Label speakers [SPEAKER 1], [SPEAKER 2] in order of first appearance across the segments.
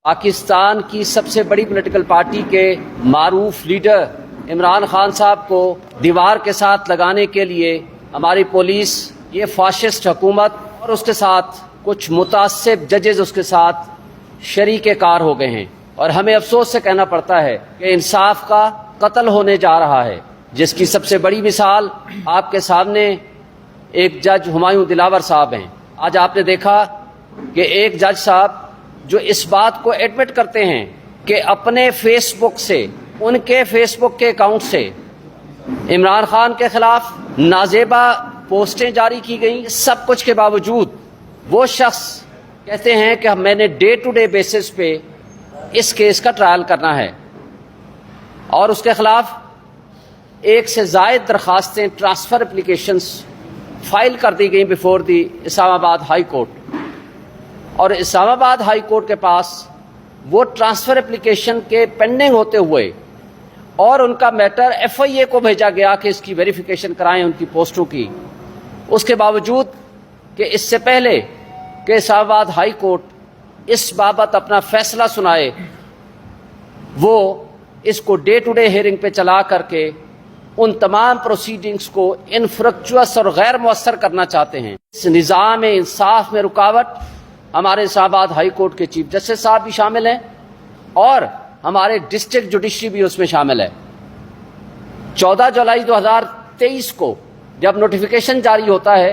[SPEAKER 1] पाकिस्तान की सबसे बड़ी पॉलिटिकल पार्टी के मारूफ लीडर इमरान खान साहब को दीवार के साथ लगाने के लिए हमारी पुलिस ये फाशिस्ट हुकूमत और उसके साथ कुछ मुतासिब जजेस उसके साथ शरीक कार हो गए हैं और हमें अफसोस से कहना पड़ता है कि इंसाफ का कत्ल होने जा रहा है, जिसकी सबसे बड़ी मिसाल आपके सामने एक जज हुमायूं दिलावर साहब हैं। आज आपने देखा कि एक जज साहब जो इस बात को एडमिट करते हैं कि अपने फेसबुक से, उनके फेसबुक के अकाउंट से इमरान खान के खिलाफ नाजेबा पोस्टें जारी की गई, सब कुछ के बावजूद वो शख्स कहते हैं कि मैंने डे टू डे बेसिस पे इस केस का ट्रायल करना है और उसके खिलाफ एक से ज़ायद दरखास्तें, ट्रांसफ़र एप्लीकेशंस फाइल कर दी गई before the Islamabad high court. और इस्लामाबाद हाई कोर्ट के पास वो ट्रांसफ़र एप्लीकेशन के पेंडिंग होते हुए और उनका मैटर FIA को भेजा गया कि इसकी वेरिफिकेशन कराएं उनकी पोस्टों की, उसके बावजूद कि इससे पहले कि इस्लामाबाद हाई कोर्ट इस बाबत अपना फैसला सुनाए, वो इसको डे टू डे हियरिंग पे चला करके उन तमाम प्रोसीडिंग्स को इनफ्रुक्चुअस और गैर मुअस्सर करना चाहते हैं। इस निज़ाम इंसाफ में रुकावट हमारे इस्लामाबाद हाई कोर्ट के चीफ जस्टिस साहब भी शामिल हैं और हमारे डिस्ट्रिक्ट जुडिशरी भी उसमें शामिल है। 14 जुलाई 2023 को जब नोटिफिकेशन जारी होता है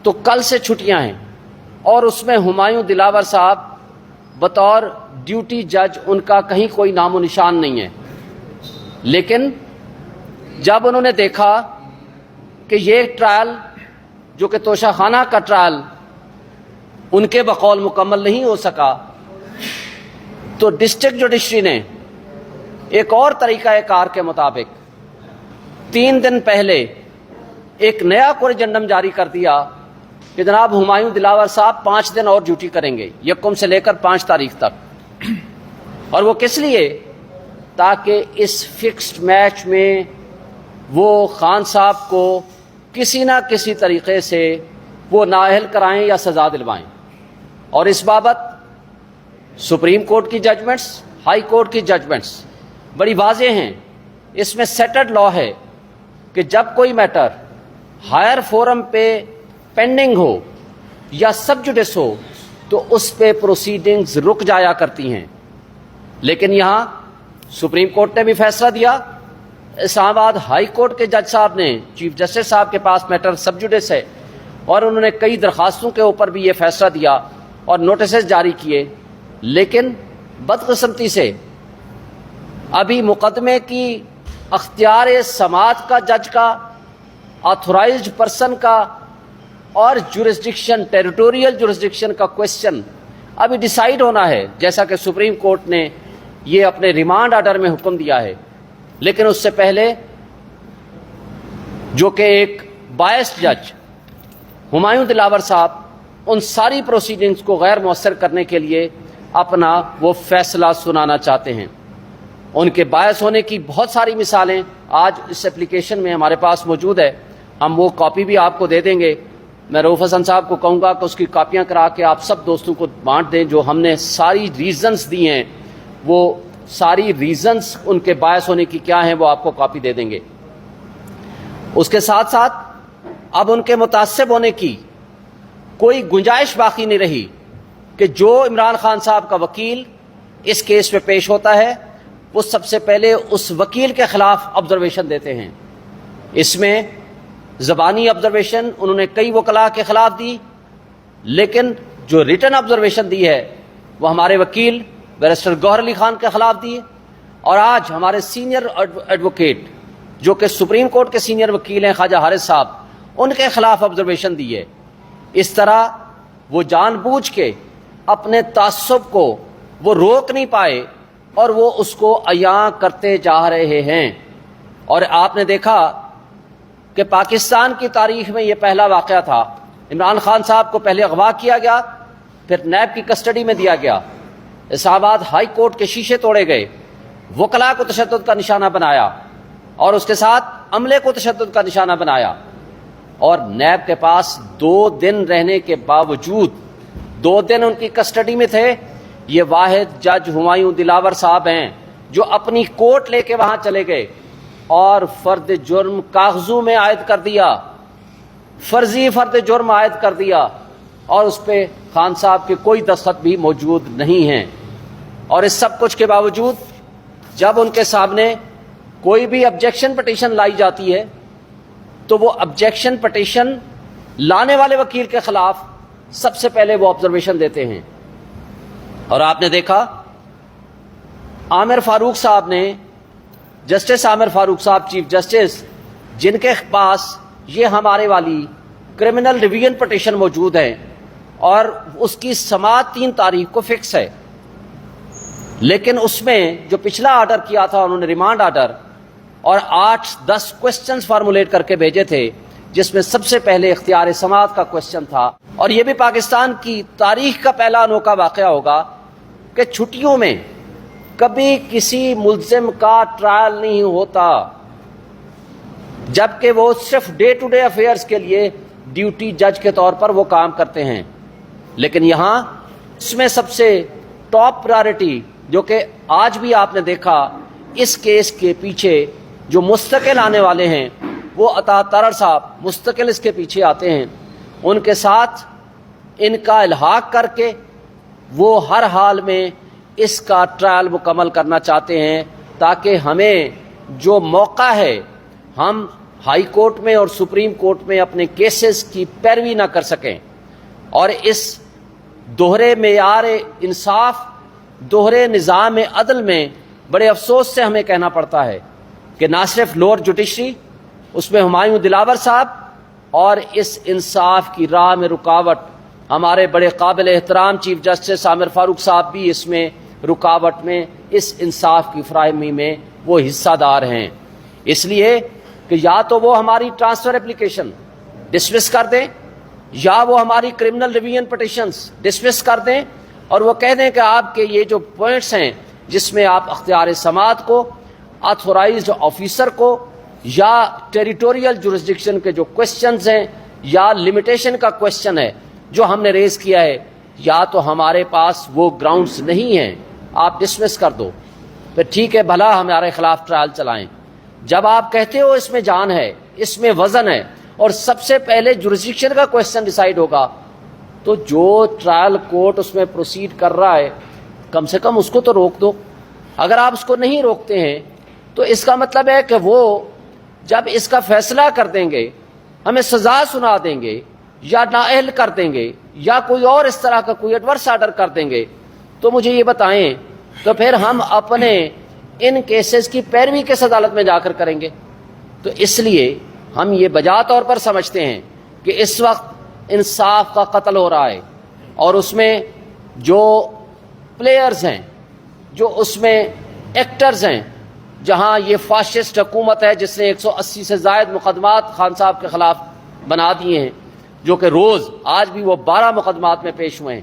[SPEAKER 1] तो कल से छुट्टियां हैं और उसमें हुमायूं दिलावर साहब बतौर ड्यूटी जज उनका कहीं कोई नामो निशान नहीं है। लेकिन जब उन्होंने देखा कि ये ट्रायल जो कि तोशाखाना का ट्रायल उनके बकौल मुकम्मल नहीं हो सका, तो डिस्ट्रिक्ट जुडिशरी ने एक और तरीका कार के मुताबिक 3 दिन पहले एक नया कोरिजेंडम जारी कर दिया कि जनाब हुमायूं दिलावर साहब 5 दिन और ड्यूटी करेंगे, 1 से लेकर 5 तारीख तक। और वो किस लिए? ताकि इस फिक्स्ड मैच में वो खान साहब को किसी ना किसी तरीके से वो नाअहल कराएं या सज़ा दिलवाएं। और इस बाबत सुप्रीम कोर्ट की जजमेंट्स, हाई कोर्ट की जजमेंट्स बड़ी वाज़ेह हैं। इसमें सेटल्ड लॉ है कि जब कोई मैटर हायर फोरम पे पेंडिंग हो या सब जुडिस हो तो उस पे प्रोसीडिंग्स रुक जाया करती हैं। लेकिन यहाँ सुप्रीम कोर्ट ने भी फैसला दिया, इस्लामाबाद हाई कोर्ट के जज साहब ने, चीफ जस्टिस साहब के पास मैटर सब जुडिस है और उन्होंने कई दरखास्तों के ऊपर भी ये फैसला दिया और नोटिस जारी किए। लेकिन बदकिस्मती से अभी मुकदमे की अख्तियार समात का, जज का, ऑथोराइज्ड पर्सन का और जुरिस्डिक्शन, टेरिटोरियल जुरिस्डिक्शन का क्वेश्चन अभी डिसाइड होना है, जैसा कि सुप्रीम कोर्ट ने ये अपने रिमांड ऑर्डर में हुक्म दिया है। लेकिन उससे पहले जो कि एक बायस्ड जज हुमायूं दिलावर साहब उन सारी प्रोसीडिंग्स को गैर मुअस्सर करने के लिए अपना वो फैसला सुनाना चाहते हैं। उनके बायस होने की बहुत सारी मिसालें आज इस एप्लीकेशन में हमारे पास मौजूद है, हम वो कॉपी भी आपको दे देंगे। मैं रऊफ हसन साहब को कहूँगा कि उसकी कापियाँ करा के आप सब दोस्तों को बांट दें। जो हमने सारी रीज़न्स दी हैं, वो सारी रीज़न्स उनके बायस होने की क्या हैं, वो आपको कॉपी दे देंगे। उसके साथ साथ अब उनके मुतासिब होने की कोई गुंजाइश बाकी नहीं रही कि जो इमरान खान साहब का वकील इस केस में पेश होता है वो सबसे पहले उस वकील के खिलाफ ऑब्जर्वेशन देते हैं। इसमें ज़बानी ऑब्जर्वेशन उन्होंने कई वकला के खिलाफ दी, लेकिन जो रिटन ऑब्जर्वेशन दी है वो हमारे वकील बैरिस्टर गौहर अली खान के खिलाफ दी। और आज हमारे सीनियर एडवोकेट जो कि सुप्रीम कोर्ट के सीनियर वकील हैं ख्वाजा हारिस साहब, उनके खिलाफ ऑब्जर्वेशन दी है। इस तरह वो जानबूझ के अपने तासुब को वो रोक नहीं पाए और वो उसको अयां करते जा रहे हैं। और आपने देखा कि पाकिस्तान की तारीख में ये पहला वाक़या था। इमरान खान साहब को पहले अगवा किया गया, फिर नैब की कस्टडी में दिया गया, इस्लामाबाद हाई कोर्ट के शीशे तोड़े गए, वकला को तशद्दुद का निशाना बनाया और उसके साथ अमले को तशद्दुद का निशाना बनाया। और नैब के पास 2 दिन रहने के बावजूद, 2 दिन उनकी कस्टडी में थे, یہ واحد جج ہمایوں دلاور صاحب ہیں جو اپنی کوٹ لے کے وہاں چلے گئے اور فرد جرم کاغذوں میں عائد کر دیا، فرضی فرد جرم عائد کر دیا، اور اس پہ خان صاحب کے کوئی دستخط بھی موجود نہیں ہیں۔ اور اس سب کچھ کے باوجود جب ان کے سامنے کوئی بھی آبجیکشن پٹیشن لائی جاتی ہے تو وہ آبجیکشن پٹیشن لانے والے وکیل کے خلاف سب سے پہلے وہ آبزرویشن دیتے ہیں۔ اور آپ نے دیکھا عامر فاروق صاحب نے، جسٹس عامر فاروق صاحب چیف جسٹس، جن کے پاس یہ ہمارے والی کرمنل ریویژن پٹیشن موجود ہے اور اس کی سماعت 3 تاریخ کو فکس ہے، لیکن اس میں جو پچھلا آرڈر کیا تھا انہوں نے ریمانڈ آرڈر اور 8-10 کوسچنز فارمولیٹ کر کے بھیجے تھے، جس میں سب سے پہلے اختیار سماعت کا کوسچن تھا۔ اور یہ بھی پاکستان کی تاریخ کا پہلا انوکھا واقعہ ہوگا کہ چھٹیوں میں کبھی کسی ملزم کا ٹرائل نہیں ہوتا، جبکہ وہ صرف ڈے ٹو ڈے افیئرز کے لیے ڈیوٹی جج کے طور پر وہ کام کرتے ہیں۔ لیکن یہاں اس میں سب سے ٹاپ پرائرٹی، جو کہ آج بھی آپ نے دیکھا اس کیس کے پیچھے جو مستقل آنے والے ہیں، وہ عطا ترڑ صاحب مستقل اس کے پیچھے آتے ہیں، ان کے ساتھ ان کا الحاق کر کے وہ ہر حال میں اس کا ٹرائل مکمل کرنا چاہتے ہیں، تاکہ ہمیں جو موقع ہے ہم ہائی کورٹ میں اور سپریم کورٹ میں اپنے کیسز کی پیروی نہ کر سکیں۔ اور اس دوہرے معیار انصاف، دوہرے نظام عدل میں بڑے افسوس سے ہمیں کہنا پڑتا ہے کہ نہ صرف لوور جوڈیشری، اس میں ہمایوں دلاور صاحب، اور اس انصاف کی راہ میں رکاوٹ ہمارے بڑے قابل احترام چیف جسٹس عامر فاروق صاحب بھی اس میں رکاوٹ میں، اس انصاف کی فراہمی میں وہ حصہ دار ہیں۔ اس لیے کہ یا تو وہ ہماری ٹرانسفر اپلیکیشن ڈسمس کر دیں، یا وہ ہماری کرمنل ریویژن پٹیشنز ڈسمس کر دیں اور وہ کہہ دیں کہ آپ کے یہ جو پوائنٹس ہیں جس میں آپ اختیار سماعت کو، آتھورائزڈ آفیسر کو، یا ٹیریٹوریل جورسڈکشن کے جو کوسچنز ہیں، یا لمیٹیشن کا کوسچن ہے جو ہم نے ریز کیا ہے، یا تو ہمارے پاس وہ گراؤنڈز نہیں ہیں، آپ ڈسمس کر دو، پھر ٹھیک ہے بھلا ہمارے خلاف ٹرائل چلائیں۔ جب آپ کہتے ہو اس میں جان ہے، اس میں وزن ہے، اور سب سے پہلے جورسڈکشن کا کوسچن ڈیسائیڈ ہوگا، تو جو ٹرائل کورٹ اس میں پروسیڈ کر رہا ہے کم سے کم اس کو تو روک دو۔ اگر آپ اس کو نہیں روکتے ہیں تو اس کا مطلب ہے کہ وہ جب اس کا فیصلہ کر دیں گے، ہمیں سزا سنا دیں گے، یا نااہل کر دیں گے، یا کوئی اور اس طرح کا کوئی ایڈورس آرڈر کر دیں گے، تو مجھے یہ بتائیں تو پھر ہم اپنے ان کیسز کی پیروی کس عدالت میں جا کر کریں گے؟ تو اس لیے ہم یہ بجا طور پر سمجھتے ہیں کہ اس وقت انصاف کا قتل ہو رہا ہے، اور اس میں جو پلیئرز ہیں، جو اس میں ایکٹرز ہیں، جہاں یہ فاشسٹ حکومت ہے جس نے 180 سے زائد مقدمات خان صاحب کے خلاف بنا دیے ہیں، جو کہ روز آج بھی وہ 12 مقدمات میں پیش ہوئے ہیں،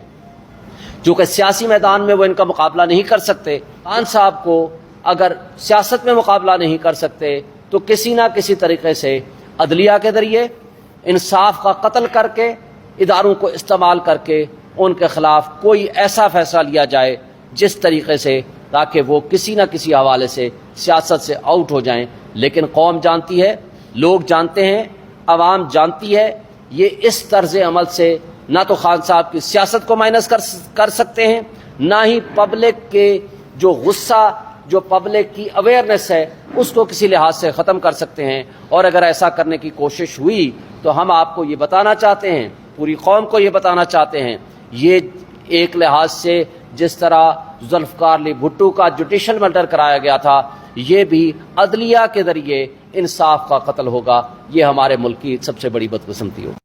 [SPEAKER 1] جو کہ سیاسی میدان میں وہ ان کا مقابلہ نہیں کر سکتے۔ خان صاحب کو اگر سیاست میں مقابلہ نہیں کر سکتے تو کسی نہ کسی طریقے سے عدلیہ کے ذریعے انصاف کا قتل کر کے، اداروں کو استعمال کر کے ان کے خلاف کوئی ایسا فیصلہ لیا جائے جس طریقے سے تاکہ وہ کسی نہ کسی حوالے سے سیاست سے آؤٹ ہو جائیں۔ لیکن قوم جانتی ہے، لوگ جانتے ہیں، عوام جانتی ہے، یہ اس طرز عمل سے نہ تو خان صاحب کی سیاست کو مائنس کر سکتے ہیں، نہ ہی پبلک کے جو غصہ، جو پبلک کی اویئرنیس ہے، اس کو کسی لحاظ سے ختم کر سکتے ہیں۔ اور اگر ایسا کرنے کی کوشش ہوئی تو ہم آپ کو یہ بتانا چاہتے ہیں، پوری قوم کو یہ بتانا چاہتے ہیں، یہ ایک لحاظ سے جس طرح ذوالفقار علی بھٹو کا جوڈیشل مرڈر کرایا گیا تھا، یہ بھی عدلیہ کے ذریعے انصاف کا قتل ہوگا۔ یہ ہمارے ملک کی سب سے بڑی بدقسمتی ہوگی۔